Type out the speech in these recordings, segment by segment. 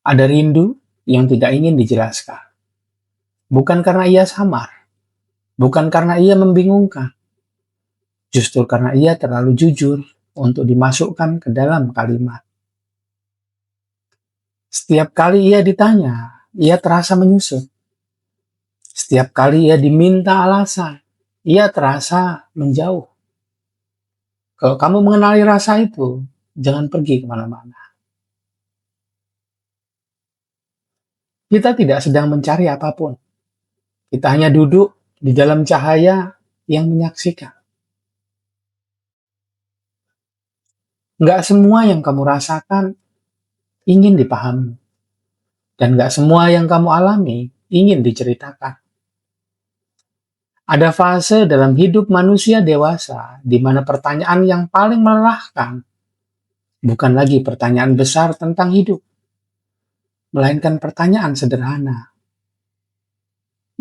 Ada rindu yang tidak ingin dijelaskan. Bukan karena ia samar, bukan karena ia membingungkan, justru karena ia terlalu jujur untuk dimasukkan ke dalam kalimat. Setiap kali ia ditanya, ia terasa menyusut. Setiap kali ia diminta alasan, ia terasa menjauh. Kalau kamu mengenali rasa itu, jangan pergi kemana-mana. Kita tidak sedang mencari apapun. Kita hanya duduk di dalam cahaya yang menyaksikan. Nggak semua yang kamu rasakan ingin dipahami. Dan nggak semua yang kamu alami ingin diceritakan. Ada fase dalam hidup manusia dewasa di mana pertanyaan yang paling melelahkan bukan lagi pertanyaan besar tentang hidup, melainkan pertanyaan sederhana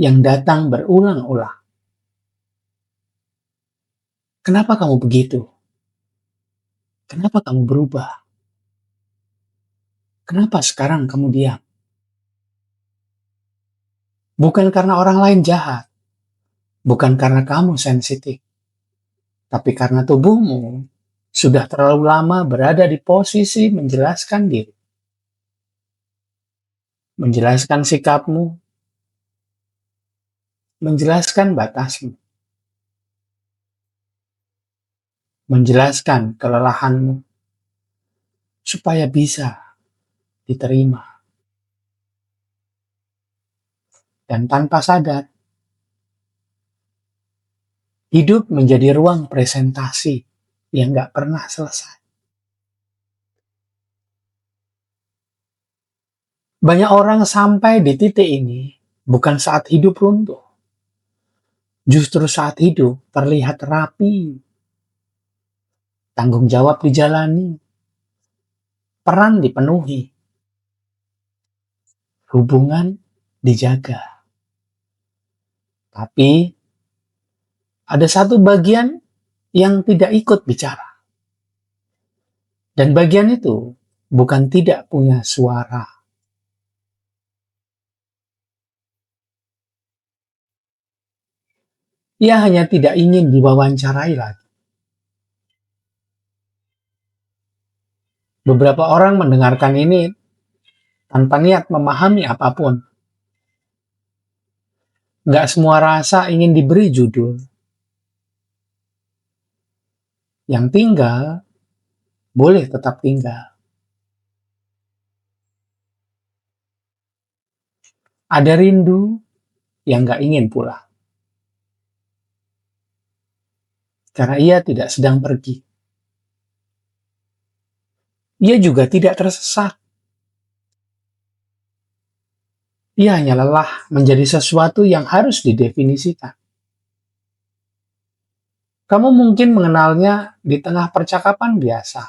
yang datang berulang-ulang. Kenapa kamu begitu? Kenapa kamu berubah? Kenapa sekarang kamu diam? Bukan karena orang lain jahat, bukan karena kamu sensitif, tapi karena tubuhmu sudah terlalu lama berada di posisi menjelaskan diri, menjelaskan sikapmu, menjelaskan batasmu, menjelaskan kelelahanmu, supaya bisa diterima. Dan tanpa sadar, hidup menjadi ruang presentasi yang gak pernah selesai. Banyak orang sampai di titik ini bukan saat hidup runtuh. Justru saat hidup terlihat rapi, tanggung jawab dijalani, peran dipenuhi, hubungan dijaga. Tapi ada satu bagian yang tidak ikut bicara. Dan bagian itu bukan tidak punya suara. Ia hanya tidak ingin diwawancarai lagi. Beberapa orang mendengarkan ini tanpa niat memahami apapun. Nggak semua rasa ingin diberi judul. Yang tinggal, boleh tetap tinggal. Ada rindu yang nggak ingin pulang. Karena ia tidak sedang pergi. Ia juga tidak tersesat. Ia hanya lelah menjadi sesuatu yang harus didefinisikan. Kamu mungkin mengenalnya di tengah percakapan biasa.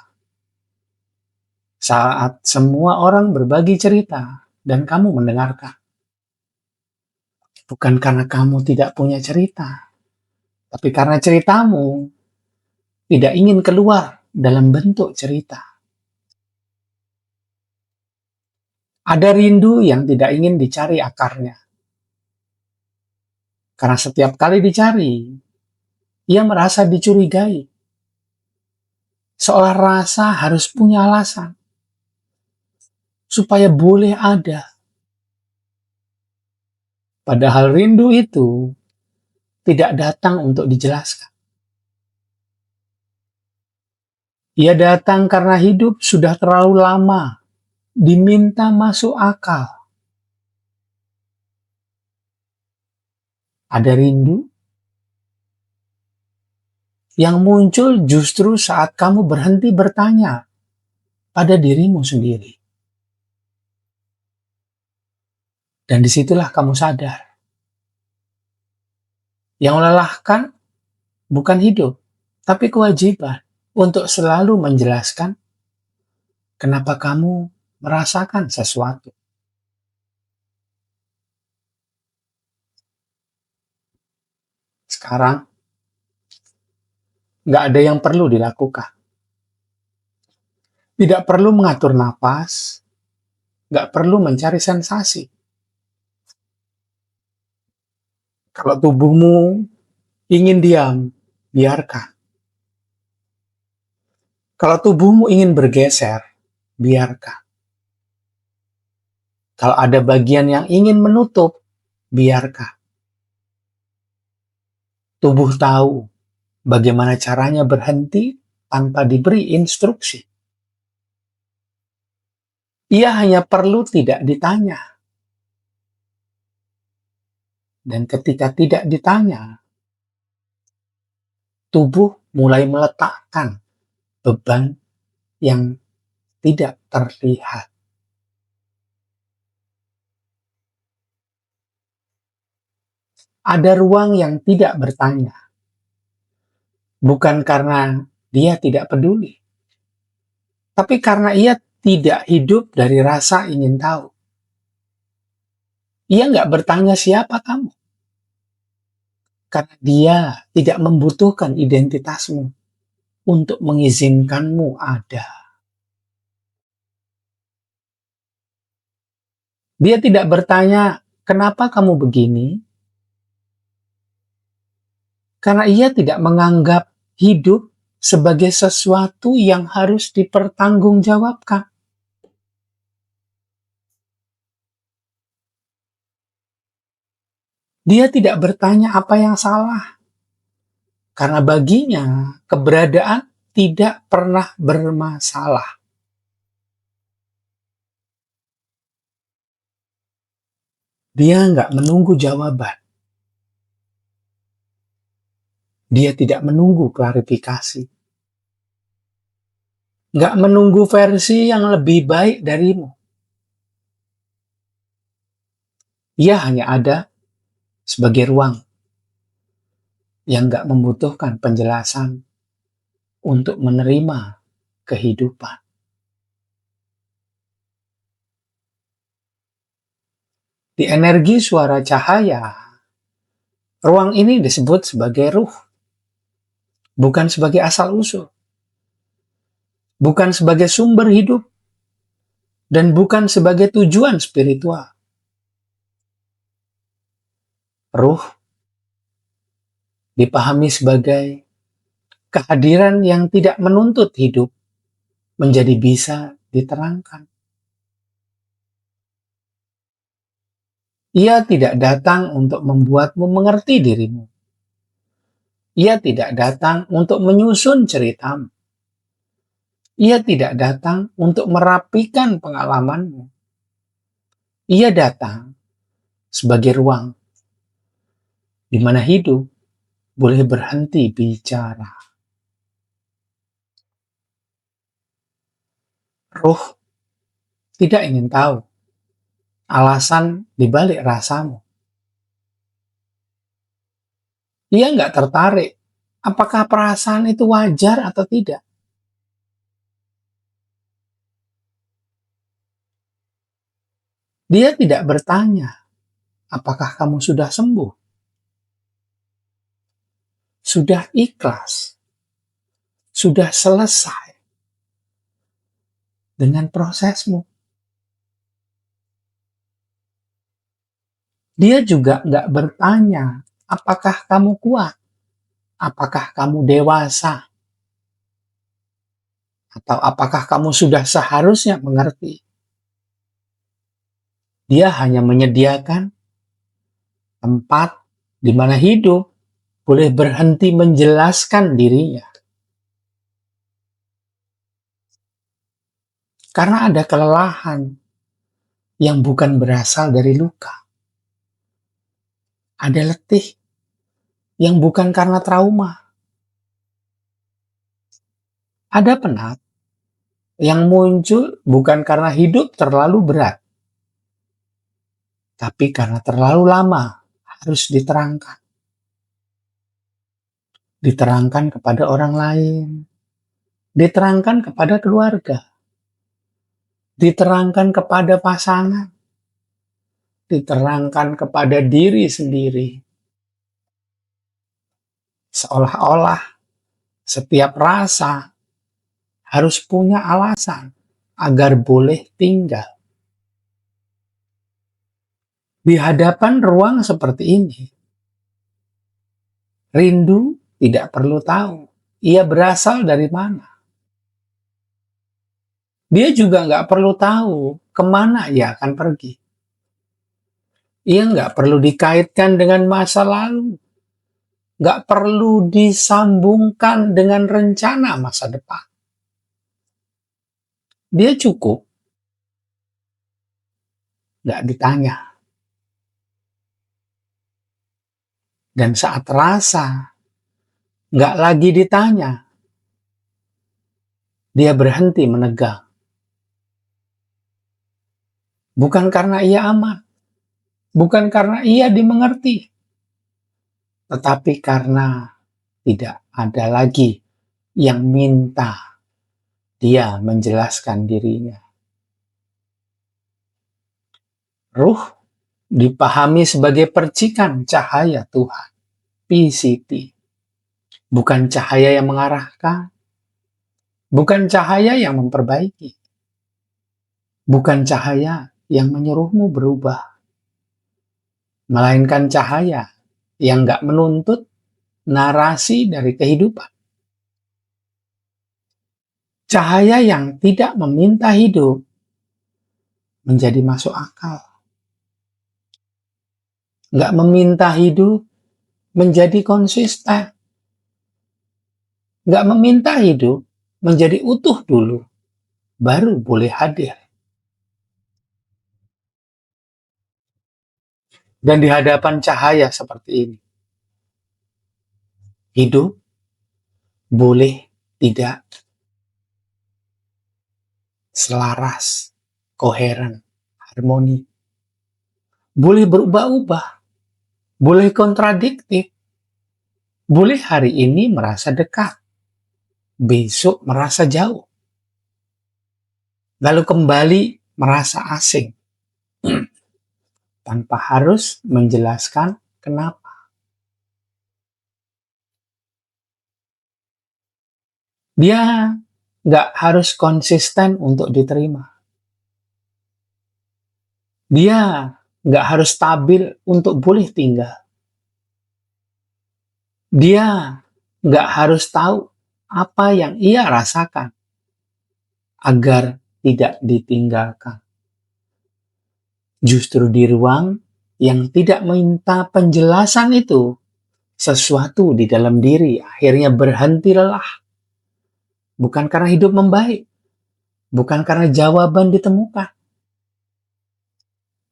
Saat semua orang berbagi cerita dan kamu mendengarkan. Bukan karena kamu tidak punya cerita, tapi karena ceritamu tidak ingin keluar dalam bentuk cerita. Ada rindu yang tidak ingin dicari akarnya. Karena setiap kali dicari, ia merasa dicurigai. Seolah rasa harus punya alasan. Supaya boleh ada. Padahal rindu itu tidak datang untuk dijelaskan. Ia datang karena hidup sudah terlalu lama diminta masuk akal. Ada rindu yang muncul justru saat kamu berhenti bertanya pada dirimu sendiri. Dan disitulah kamu sadar. Yang melelahkan bukan hidup, tapi kewajiban untuk selalu menjelaskan kenapa kamu merasakan sesuatu. Sekarang, nggak ada yang perlu dilakukan. Tidak perlu mengatur napas, nggak perlu mencari sensasi. Kalau tubuhmu ingin diam, biarkan. Kalau tubuhmu ingin bergeser, biarkan. Kalau ada bagian yang ingin menutup, biarkan. Tubuh tahu bagaimana caranya berhenti tanpa diberi instruksi. Ia hanya perlu tidak ditanya. Dan ketika tidak ditanya, tubuh mulai meletakkan beban yang tidak terlihat. Ada ruang yang tidak bertanya, bukan karena dia tidak peduli, tapi karena ia tidak hidup dari rasa ingin tahu. Ia nggak bertanya siapa kamu, karena dia tidak membutuhkan identitasmu untuk mengizinkanmu ada. Dia tidak bertanya, kenapa kamu begini? Karena ia tidak menganggap hidup sebagai sesuatu yang harus dipertanggungjawabkan. Dia tidak bertanya apa yang salah, karena baginya keberadaan tidak pernah bermasalah. Dia nggak menunggu jawaban. Dia tidak menunggu klarifikasi. Nggak menunggu versi yang lebih baik darimu. Ia hanya ada sebagai ruang yang nggak membutuhkan penjelasan untuk menerima kehidupan. Di energi suara cahaya, ruang ini disebut sebagai ruh, bukan sebagai asal-usul, bukan sebagai sumber hidup, dan bukan sebagai tujuan spiritual. Ruh dipahami sebagai kehadiran yang tidak menuntut hidup menjadi bisa diterangkan. Ia tidak datang untuk membuatmu mengerti dirimu. Ia tidak datang untuk menyusun ceritamu. Ia tidak datang untuk merapikan pengalamanmu. Ia datang sebagai ruang di mana hidup boleh berhenti bicara. Ruh tidak ingin tahu alasan di balik rasamu. Ia nggak tertarik apakah perasaan itu wajar atau tidak. Dia tidak bertanya, apakah kamu sudah sembuh? Sudah ikhlas? Sudah selesai dengan prosesmu? Dia juga nggak bertanya, apakah kamu kuat? Apakah kamu dewasa? Atau apakah kamu sudah seharusnya mengerti? Dia hanya menyediakan tempat di mana hidup boleh berhenti menjelaskan dirinya. Karena ada kelelahan yang bukan berasal dari luka. Ada letih yang bukan karena trauma. Ada penat yang muncul bukan karena hidup terlalu berat, tapi karena terlalu lama harus diterangkan. Diterangkan kepada orang lain, diterangkan kepada keluarga, diterangkan kepada pasangan, diterangkan kepada diri sendiri. Seolah-olah setiap rasa harus punya alasan agar boleh tinggal. Di hadapan ruang seperti ini, rindu tidak perlu tahu ia berasal dari mana. Dia juga nggak perlu tahu kemana ia akan pergi. Ia nggak perlu dikaitkan dengan masa lalu, nggak perlu disambungkan dengan rencana masa depan. Dia cukup nggak ditanya. Dan saat rasa nggak lagi ditanya, dia berhenti menegang. Bukan karena ia aman, bukan karena ia dimengerti, tetapi karena tidak ada lagi yang minta dia menjelaskan dirinya. Ruh dipahami sebagai percikan cahaya Tuhan, PCT. Bukan cahaya yang mengarahkan, bukan cahaya yang memperbaiki, bukan cahaya yang menyuruhmu berubah, melainkan cahaya yang gak menuntut narasi dari kehidupan. Cahaya yang tidak meminta hidup menjadi masuk akal. Gak meminta hidup menjadi konsisten. Gak meminta hidup menjadi utuh dulu, baru boleh hadir. Dan di hadapan cahaya seperti ini, hidup boleh tidak selaras, koheren, harmoni. Boleh berubah-ubah, boleh kontradiktif, boleh hari ini merasa dekat, besok merasa jauh, lalu kembali merasa asing, tanpa harus menjelaskan kenapa. Dia nggak harus konsisten untuk diterima. Dia nggak harus stabil untuk boleh tinggal. Dia nggak harus tahu apa yang ia rasakan agar tidak ditinggalkan. Justru di ruang yang tidak minta penjelasan itu, sesuatu di dalam diri akhirnya berhenti lelah. Bukan karena hidup membaik, bukan karena jawaban ditemukan,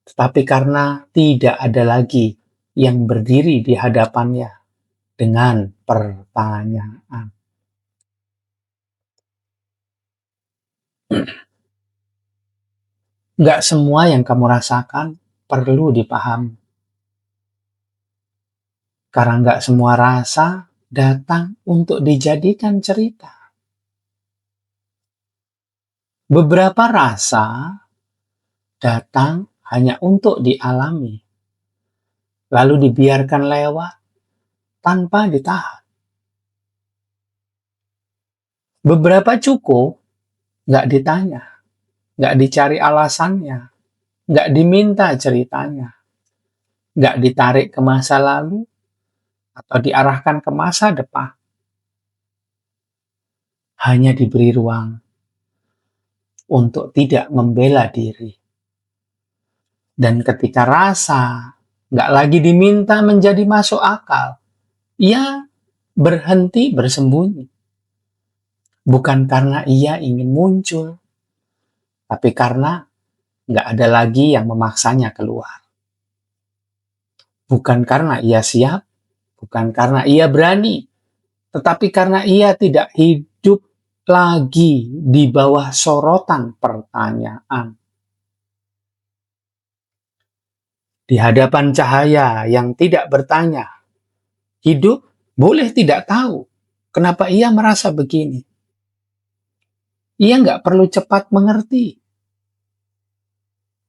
tetapi karena tidak ada lagi yang berdiri di hadapannya dengan pertanyaan. Nggak semua yang kamu rasakan perlu dipahami. Karena nggak semua rasa datang untuk dijadikan cerita. Beberapa rasa datang hanya untuk dialami, lalu dibiarkan lewat tanpa ditahan. Beberapa cukup nggak ditanya, nggak dicari alasannya, nggak diminta ceritanya, nggak ditarik ke masa lalu, atau diarahkan ke masa depan. Hanya diberi ruang untuk tidak membela diri. Dan ketika rasa nggak lagi diminta menjadi masuk akal, ia berhenti bersembunyi. Bukan karena ia ingin muncul, tapi karena nggak ada lagi yang memaksanya keluar. Bukan karena ia siap, bukan karena ia berani, tetapi karena ia tidak hidup lagi di bawah sorotan pertanyaan. Di hadapan cahaya yang tidak bertanya, hidup boleh tidak tahu kenapa ia merasa begini. Ia nggak perlu cepat mengerti.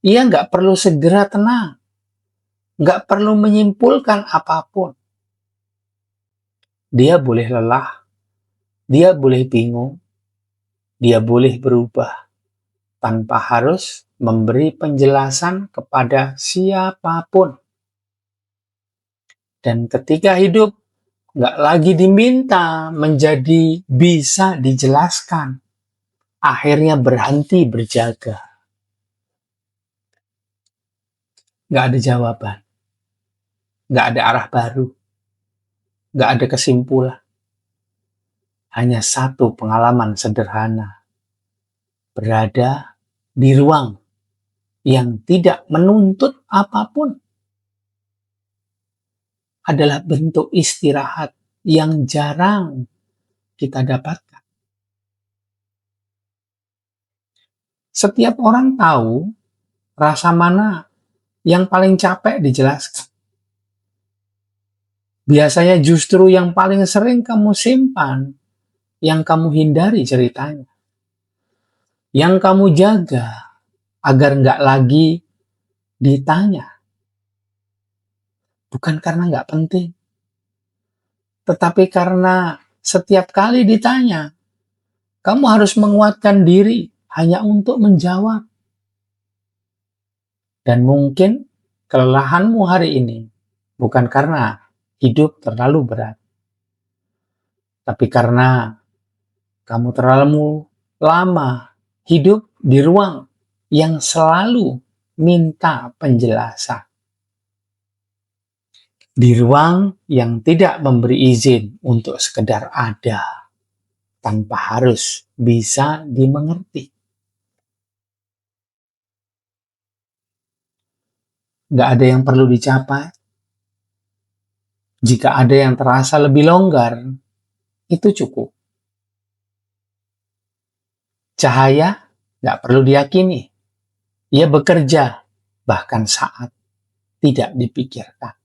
Ia nggak perlu segera tenang. Nggak perlu menyimpulkan apapun. Dia boleh lelah. Dia boleh bingung. Dia boleh berubah. tanpa harus memberi penjelasan kepada siapapun. Dan ketika hidup nggak lagi diminta menjadi bisa dijelaskan, akhirnya berhenti berjaga. Nggak ada jawaban, nggak ada arah baru, nggak ada kesimpulan. Hanya satu pengalaman sederhana, berada di ruang yang tidak menuntut apapun adalah bentuk istirahat yang jarang kita dapatkan. Setiap orang tahu rasa mana yang paling capek dijelaskan. Biasanya justru yang paling sering kamu simpan, yang kamu hindari ceritanya, yang kamu jaga agar nggak lagi ditanya. Bukan karena nggak penting, tetapi karena setiap kali ditanya, kamu harus menguatkan diri hanya untuk menjawab. Dan mungkin kelelahanmu hari ini bukan karena hidup terlalu berat, tapi karena kamu terlalu lama hidup di ruang yang selalu minta penjelasan. Di ruang yang tidak memberi izin untuk sekedar ada, tanpa harus bisa dimengerti. Nggak ada yang perlu dicapai. Jika ada yang terasa lebih longgar, itu cukup. Cahaya nggak perlu diyakini. Ia bekerja bahkan saat tidak dipikirkan.